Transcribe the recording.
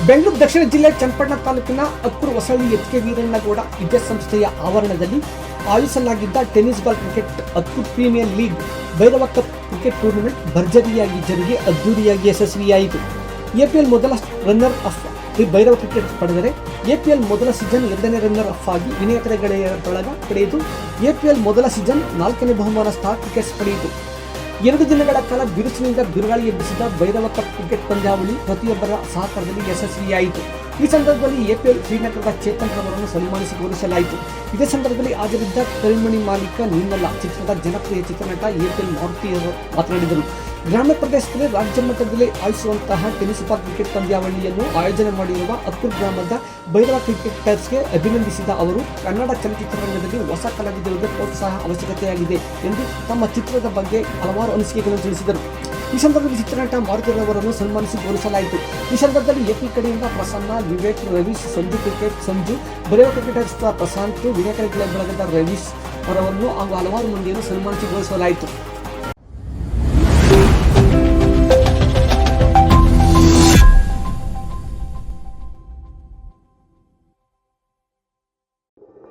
ಬೆಂಗಳೂರು ದಕ್ಷಿಣ ಜಿಲ್ಲೆ ಚನ್ನಪಟ್ಟಣ ತಾಲೂಕಿನ ಅಕ್ಕೂರು ಹೊಸಳ್ಳಿ ಎಚ್.ಕೆ. ವೀರಣ್ಣಗೌಡ ವಿದ್ಯಾಸಂಸ್ಥೆಯ ಆವರಣದಲ್ಲಿ ಆಯೋಜಿಸಲಾಗಿದ್ದ tennis ball cricket Akkur premier league Bhairava cup cricket tournament ಭರ್ಜರಿಯಾಗಿ ಜರುಗಿ ಅದ್ದೂರಿಯಾಗಿ ಯಶಸ್ವಿಯಾಯಿತು. ಎಪಿಎಲ್ ಮೊದಲ ರನ್ನರ್ ಅಪ್ ಭೈರವ ಕ್ರಿಕೆಟ್ ಪಡೆದರೆ ಎಪಿಎಲ್ ಮೊದಲ ಸೀಸನ್ 2ನೇ ರನ್ನರ್ ಅಪ್ ಆಗಿ ವಿನಾಯಕರ ಗೆಳೆಯರೊಳಗ ಪಡೆಯಿತು. ಎಪಿಎಲ್ ಮೊದಲ ಸೀಸನ್ 4ನೇ ಬಹುಮಾನ ಸ್ಟಾರ್ ಕ್ರಿಕೆಟ್ಸ್ ಪಡೆಯಿತು. 2 ದಿನಗಳ ಕಾಲ ಬಿರುಸಿನಿಂದ ಬಿರುಗಾಳಿ ಎಬ್ಬಿಸಿದ ಭೈರವ ಕಪ್ ಕ್ರಿಕೆಟ್ ಪಂದ್ಯಾವಳಿ ಪ್ರತಿಯೊಬ್ಬರ ಸಹಕಾರದಲ್ಲಿ ಯಶಸ್ವಿಯಾಯಿತು. ಈ ಸಂದರ್ಭದಲ್ಲಿ ಎಪಿಎಲ್ ಶ್ರೀನಗರದ ಚೇತನ್ ಅವರನ್ನು ಸನ್ಮಾನಿಸಿ ಗೌರವಿಸಲಾಯಿತು. ಇದೇ ಸಂದರ್ಭದಲ್ಲಿ ಹಾಜರಿದ್ದ ಕರಿಮಣಿ ಮಾಲೀಕ ನಿನ್ನಲ್ಲ ಚಿತ್ರದ ಜನಪ್ರಿಯ ಚಿತ್ರನಟ ಎಪಿಎಲ್ ಮಾರುತಿ ಅವರು ಮಾತನಾಡಿದರು. ಗ್ರಾಮ್ಯ ಪ್ರದೇಶದಲ್ಲಿ ರಾಜ್ಯ ಮಟ್ಟದಲ್ಲಿ ಆಯೋಜಿಸುವಂತಹ ಟೆನ್ನಿಸ್ ಬಾಲ್ ಕ್ರಿಕೆಟ್ ಪಂದ್ಯಾವಳಿಯನ್ನು ಆಯೋಜನೆ ಮಾಡಿರುವ ಅಕ್ಕೂರು ಗ್ರಾಮದ ಭೈರವ ಕ್ರಿಕೆಟರ್ಸ್ಗೆ ಅಭಿನಂದಿಸಿದ ಅವರು, ಕನ್ನಡ ಚಲನಚಿತ್ರರಂಗದಲ್ಲಿ ಹೊಸ ಕಲಾವಿದರಿಗೆ ಪ್ರೋತ್ಸಾಹ ಅವಶ್ಯಕತೆಯಾಗಿದೆ ಎಂದು ತಮ್ಮ ಚಿತ್ರದ ಬಗ್ಗೆ ಹಲವಾರು ಅನಿಸಿಕೆಗಳನ್ನು ತಿಳಿಸಿದರು. ಈ ಸಂದರ್ಭದಲ್ಲಿ ಚಿತ್ರನಟ ಮಾರುತಿರವರನ್ನು ಸನ್ಮಾನಿಸಿ ಗೌರವಿಸಲಾಯಿತು. ಈ ಸಂದರ್ಭದಲ್ಲಿ ಎಪಿ ಕಡೆಯಿಂದ ಪ್ರಸನ್ನ, ವಿವೇಕ್, ರವೀಶ್, ಸಂಜು ಕ್ರಿಕೆಟ್ ಸಂಜು, ಭೈರವ ಕ್ರಿಕೆಟರ್ಸ್ ಪ್ರಶಾಂತ್, ವಿನಾಯಕರ ಬಳಗದ ರವೀಶ್ ಅವರನ್ನು ಹಾಗೂ ಹಲವಾರು ಮಂದಿಯನ್ನು ಸನ್ಮಾನಿಸಿ ಗೌರವಿಸಲಾಯಿತು.